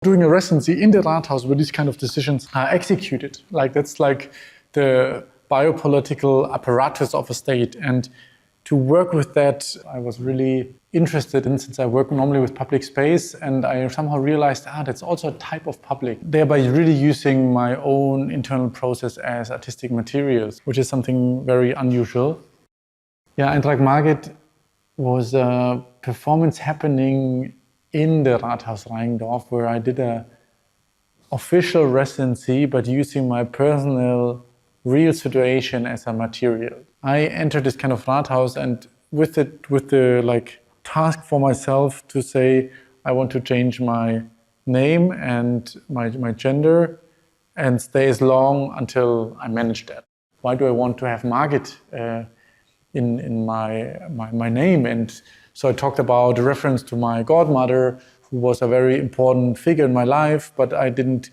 Doing a residency in the Rathaus where these kind of decisions are executed. Like that's like the biopolitical apparatus of a state. And to work with that, I was really interested in, since I work normally with public space, and I somehow realized, that's also a type of public, thereby really using my own internal process as artistic materials, which is something very unusual. Yeah, Eintrag Margit was a performance happening in the Rathaus Reinickendof, where I did a official residency, but using my personal real situation as a material. I entered this kind of Rathaus, and with the like task for myself to say, I want to change my name and my gender and stay as long until I manage that. Why do I want to have Margit in my name? And so I talked about a reference to my godmother, who was a very important figure in my life, but I don't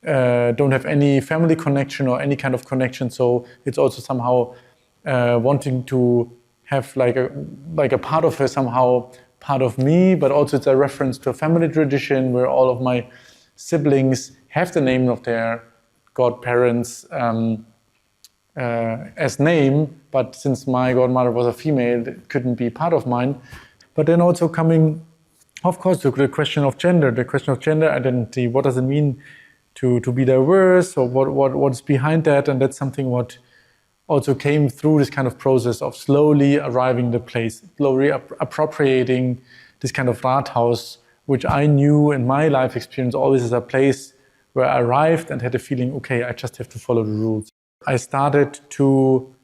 have any family connection or any kind of connection. So it's also somehow wanting to have like a part of her, somehow part of me, but also it's a reference to a family tradition where all of my siblings have the name of their godparents as name, but since my godmother was a female, it couldn't be part of mine. But then also coming, of course, to the question of gender identity. What does it mean to be diverse, or what's behind that? And that's something what also came through this kind of process of slowly arriving the place, slowly appropriating this kind of Rathaus, which I knew in my life experience always as a place where I arrived and had a feeling, okay, I just have to follow the rules. I started to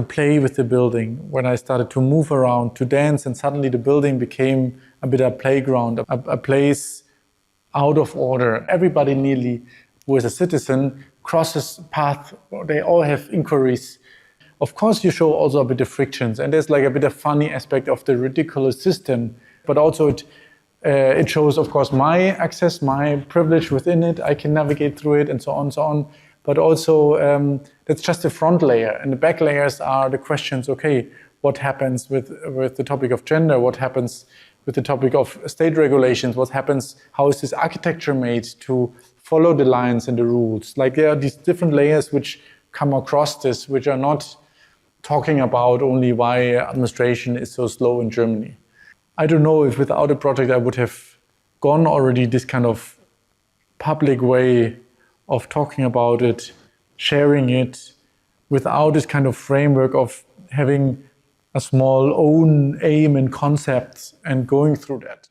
play with the building, when I started to move around, to dance, and suddenly the building became a bit of a playground, a place out of order. Everybody nearly who is a citizen crosses path, they all have inquiries. Of course, you show also a bit of frictions, and there's like a bit of funny aspect of the ridiculous system, but also it shows, of course, my access, my privilege within it. I can navigate through it and so on and so on. But also, that's just the front layer. And the back layers are the questions, okay, what happens with the topic of gender? What happens with the topic of state regulations? What happens, how is this architecture made to follow the lines and the rules? Like there are these different layers which come across this, which are not talking about only why administration is so slow in Germany. I don't know if without a project I would have gone already this kind of public way of talking about it, sharing it, without this kind of framework of having a small own aim and concepts and going through that.